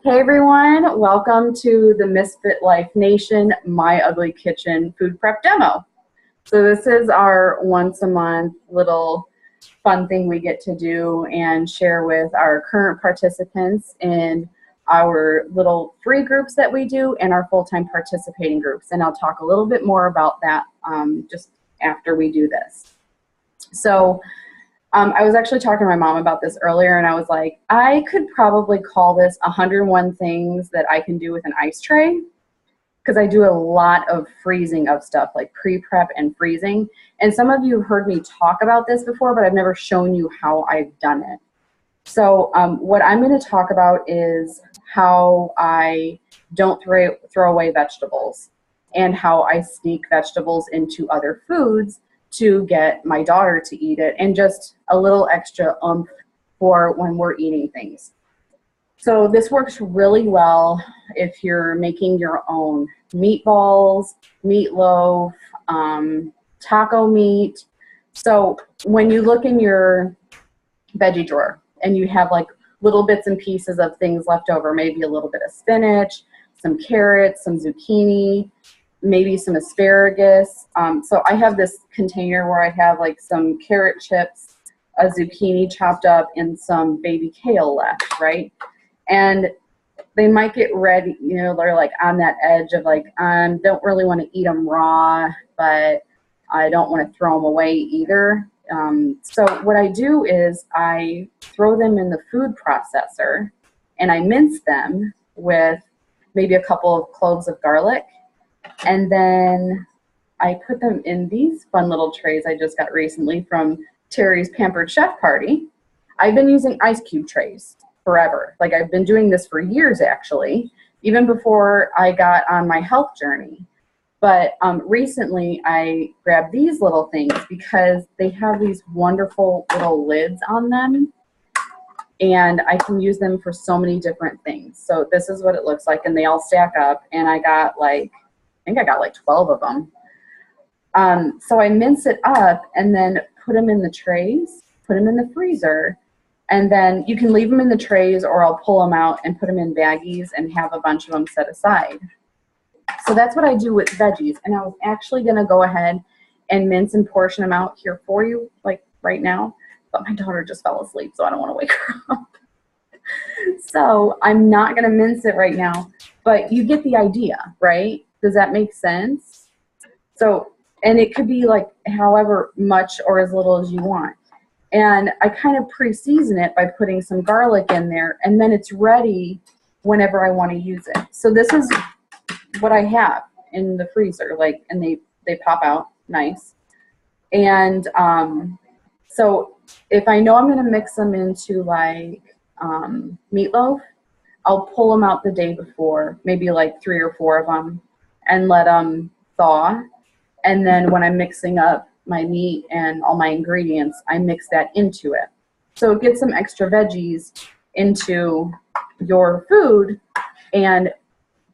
Hey everyone, welcome to the MisFIT Life Nation My Ugly Kitchen food prep demo. So this is our once a month little fun thing we get to do and share with our current participants in our little free groups that we do and our full-time participating groups. And I'll talk a little bit more about that just after we do this. So I was actually talking to my mom about this earlier, and I was like, I could probably call this 101 things that I can do with an ice tray, because I do a lot of freezing of stuff, like pre-prep and freezing. And some of you have heard me talk about this before, but I've never shown you how I've done it. So what I'm going to talk about is how I don't throw away vegetables and how I sneak vegetables into other foods to get my daughter to eat it, and just a little extra oomph for when we're eating things. So this works really well if you're making your own meatballs, meatloaf, taco meat. So when you look in your veggie drawer and you have like little bits and pieces of things left over, maybe a little bit of spinach, some carrots, some zucchini, maybe some asparagus. So I have this container where I have like some carrot chips, a zucchini chopped up, and some baby kale left, right? And they might get ready, you know, they're like on that edge of like, don't really want to eat them raw, but I don't want to throw them away either. So what I do is I throw them in the food processor and I mince them with maybe a couple of cloves of garlic. And then I put them in these fun little trays I just got recently from Terry's Pampered Chef Party. I've been using ice cube trays forever. Like, I've been doing this for years, actually, even before I got on my health journey. But recently I grabbed these little things because they have these wonderful little lids on them, and I can use them for so many different things. So this is what it looks like, and they all stack up, and I got like, I think I got like 12 of them. So I mince it up and then put them in the trays, put them in the freezer, and then you can leave them in the trays, or I'll pull them out and put them in baggies and have a bunch of them set aside. So that's what I do with veggies. And I was actually going to go ahead and mince and portion them out here for you, like right now, but my daughter just fell asleep, so I don't want to wake her up. So I'm not going to mince it right now, but you get the idea, right? Does that make sense? So, and it could be like however much or as little as you want. And I kind of pre-season it by putting some garlic in there, and then it's ready whenever I want to use it. So this is what I have in the freezer, like, and they pop out nice. And so if I know I'm going to mix them into like meatloaf, I'll pull them out the day before, maybe like 3 or 4 of them, and let them thaw. And then when I'm mixing up my meat and all my ingredients, I mix that into it. So get some extra veggies into your food, and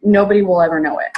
nobody will ever know it.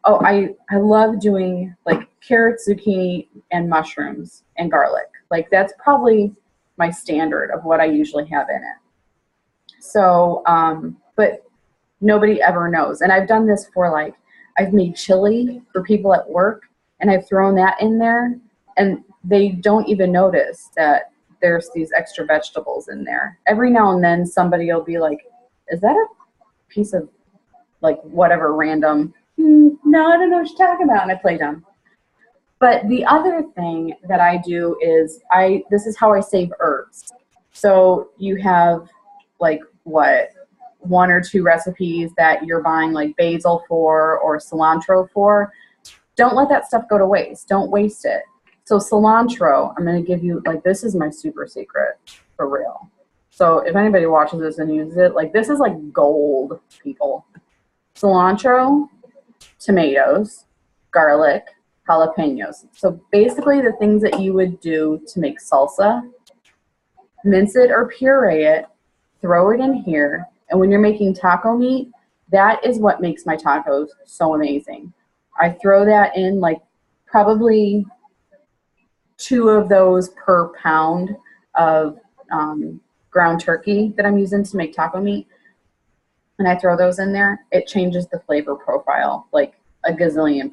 Oh, I love doing like carrots, zucchini, and mushrooms and garlic. Like, that's probably my standard of what I usually have in it. So, but nobody ever knows. And I've done this for like, I've made chili for people at work, and I've thrown that in there, and they don't even notice that there's these extra vegetables in there. Every now and then somebody will be like, is that a piece of like whatever random, no, I don't know what you're talking about, and I play dumb. But the other thing that I do is this is how I save herbs. So you have like what, 1 or 2 recipes that you're buying like basil for or cilantro for. Don't let that stuff go to waste. Don't waste it. So cilantro, I'm going to give you, like, this is my super secret for real. So if anybody watches this and uses it, like, this is like gold, people. Cilantro, tomatoes, garlic, jalapenos. So basically the things that you would do to make salsa, mince it or puree it, throw it in here, and when you're making taco meat, that is what makes my tacos so amazing. I throw that in, like, probably 2 of those per pound of ground turkey that I'm using to make taco meat. and I throw those in there, it changes the flavor profile like a gazillion%.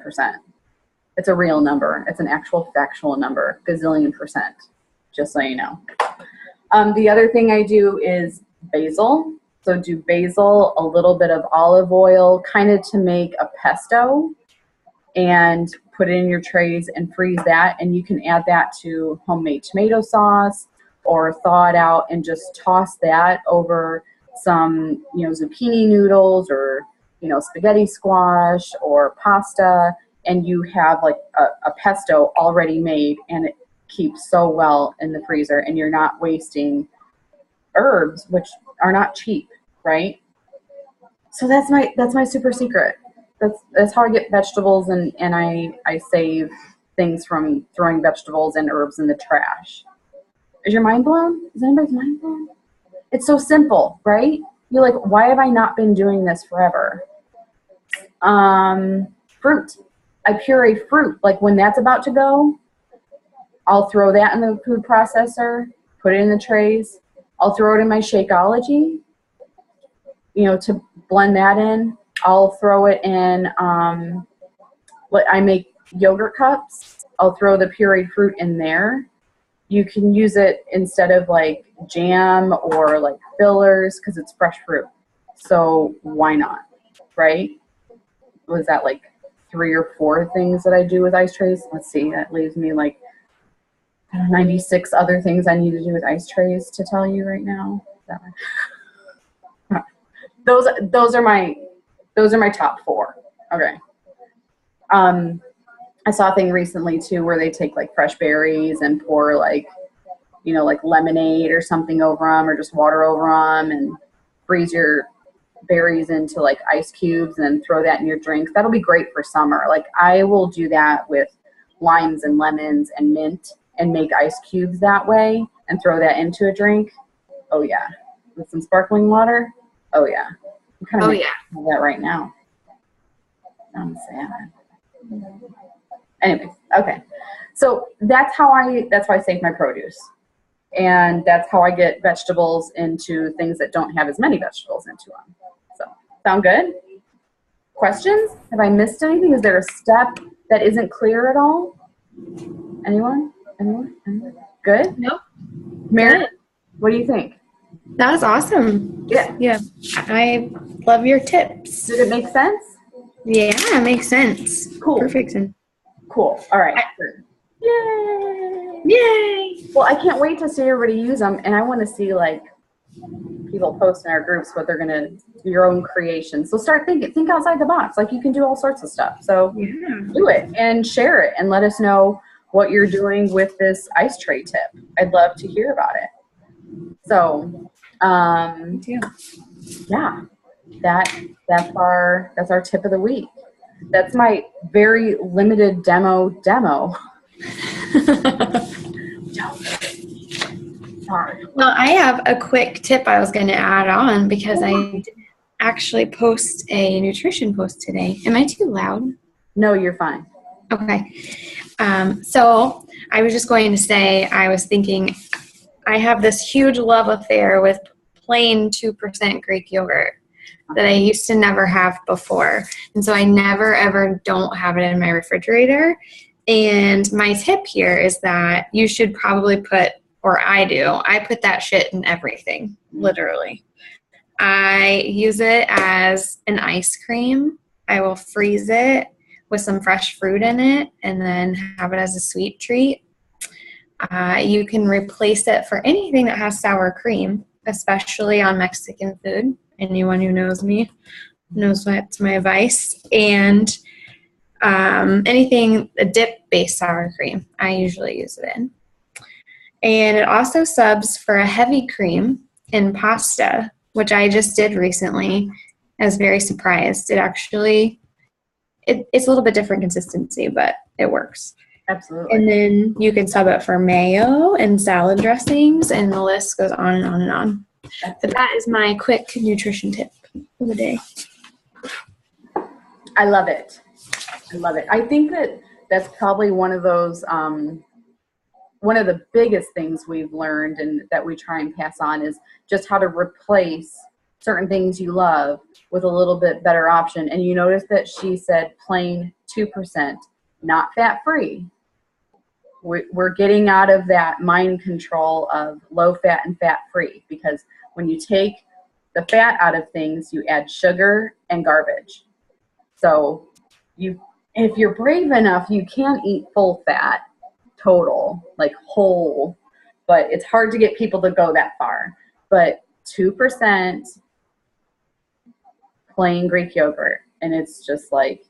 It's a real number. It's an actual factual number, gazillion%, just so you know. The other thing I do is basil. So do basil, a little bit of olive oil, kind of to make a pesto, and put it in your trays and freeze that. And you can add that to homemade tomato sauce or thaw it out and just toss that over some, zucchini noodles or, spaghetti squash or pasta. And you have like a pesto already made, and it keeps so well in the freezer, and you're not wasting herbs, which are not cheap, right? So that's my super secret. That's how I get vegetables, and I save things from throwing vegetables and herbs in the trash. Is your mind blown? Is anybody's mind blown? It's so simple, right? You're like, why have I not been doing this forever? Fruit. I puree fruit. Like when that's about to go, I'll throw that in the food processor, put it in the trays. I'll throw it in my Shakeology, to blend that in. I'll throw it in, I make yogurt cups. I'll throw the pureed fruit in there. You can use it instead of like jam or like fillers because it's fresh fruit. So why not, right? Was that like 3 or 4 things that I do with ice trays? Let's see, that leaves me like 96 other things I need to do with ice trays to tell you right now. Is that right? Those are my top 4. Okay. I saw a thing recently too where they take like fresh berries and pour like lemonade or something over them, or just water over them, and freeze your berries into like ice cubes and then throw that in your drinks. That'll be great for summer. Like I will do that with limes and lemons and mint and make ice cubes that way and throw that into a drink. Oh yeah. With some sparkling water. Oh yeah. I'm kind of making that right now. I'm sad. Anyways, okay. So that's how I save my produce. And that's how I get vegetables into things that don't have as many vegetables into them. So, sound good? Questions? Have I missed anything? Is there a step that isn't clear at all? Anyone? Good? Nope. Mary, what do you think? That was awesome. Yeah. I love your tips. Did it make sense? Yeah, it makes sense. Cool. Perfect sense. Cool. All right. Yay! Well, I can't wait to see everybody use them, and I want to see like people post in our groups what they're gonna your own creation. So start think outside the box. Like you can do all sorts of stuff. So do it and share it, and let us know what you're doing with this ice tray tip. I'd love to hear about it. So, yeah, that's our tip of the week. That's my very limited demo. Sorry. Well, I have a quick tip I was going to add on because I didn't actually post a nutrition post today. Am I too loud? No, you're fine. Okay. So I was just going to say, I was thinking I have this huge love affair with plain 2% Greek yogurt that I used to never have before. And so I never, ever don't have it in my refrigerator. And my tip here is that you should probably put, or I put that shit in everything, literally. I use it as an ice cream. I will freeze it with some fresh fruit in it and then have it as a sweet treat. You can replace it for anything that has sour cream, especially on Mexican food. Anyone who knows me knows that's my advice. And anything, a dip-based sour cream, I usually use it in. And it also subs for a heavy cream in pasta, which I just did recently. I was very surprised. It actually, it's a little bit different consistency, but it works. Absolutely. And then you can sub it for mayo and salad dressings, and the list goes on and on and on. But that is my quick nutrition tip for the day. I love it. I think that's probably one of those, one of the biggest things we've learned and that we try and pass on is just how to replace certain things you love with a little bit better option. And you notice that she said plain 2%, not fat-free. We're getting out of that mind control of low fat and fat-free, because when you take the fat out of things, you add sugar and garbage. So if you're brave enough, you can eat full fat, total, like whole, but it's hard to get people to go that far. But 2% plain Greek yogurt, and it's just like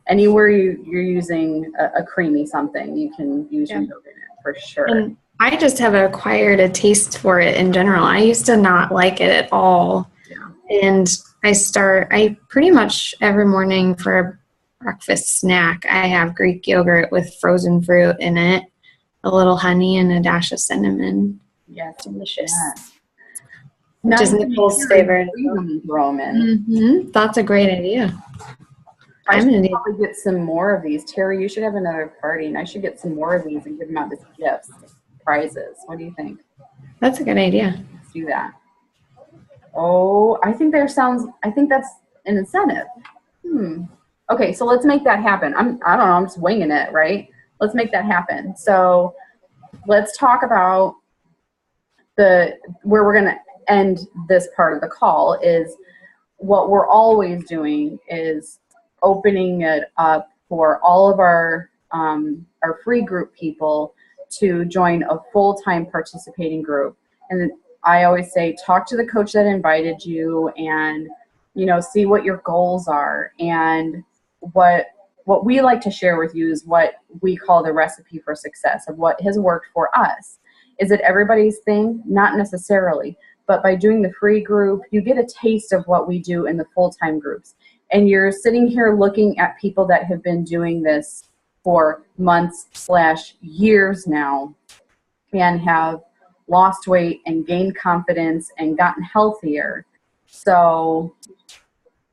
anywhere you're using a creamy something, you can use your yogurt in it for sure. And I just have acquired a taste for it in general. I used to not like it at all. Yeah. And I pretty much every morning for a breakfast snack, I have Greek yogurt with frozen fruit in it, a little honey, and a dash of cinnamon. Yes. Delicious. Yes. Which is Nicole's favorite. Mm-hmm. That's a great idea. I should probably get some more of these. Terry, you should have another party, and I should get some more of these and give them out as gifts, prizes. What do you think? That's a good idea. Let's do that. Oh, I think that's an incentive. Okay, so let's make that happen. I don't know, I'm just winging it, right? Let's make that happen. So let's talk about where we're going to end this part of the call. Is what we're always doing is opening it up for all of our free group people to join a full-time participating group. And I always say, talk to the coach that invited you, and see what your goals are. And what we like to share with you is what we call the recipe for success, of what has worked for us. Is it everybody's thing? Not necessarily. But by doing the free group, you get a taste of what we do in the full-time groups. And you're sitting here looking at people that have been doing this for months/years now, and have lost weight and gained confidence and gotten healthier. So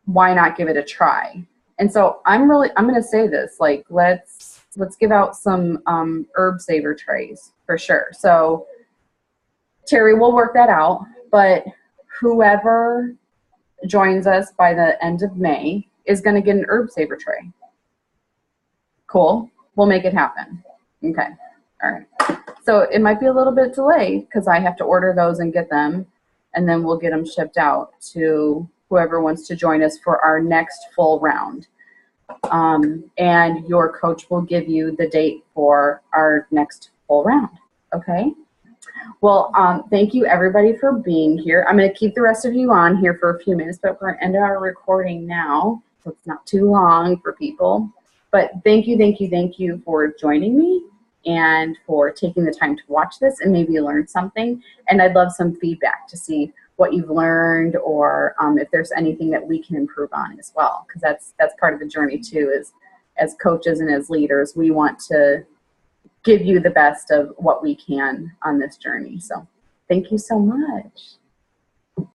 why not give it a try? And so I'm going to say this, like, let's give out some herb saver trays for sure. So Terry, we'll work that out, but whoever joins us by the end of May is going to get an herb saver tray. Cool. We'll make it happen. Okay. All right. So it might be a little bit delayed because I have to order those and get them, and then we'll get them shipped out to whoever wants to join us for our next full round. And your coach will give you the date for our next full round. Okay. Well, thank you everybody for being here. I'm going to keep the rest of you on here for a few minutes, but we're going to end our recording now, so it's not too long for people. But thank you for joining me and for taking the time to watch this and maybe learn something. And I'd love some feedback to see what you've learned, or if there's anything that we can improve on as well, because that's part of the journey too. Is as coaches and as leaders, we want to give you the best of what we can on this journey. So thank you so much.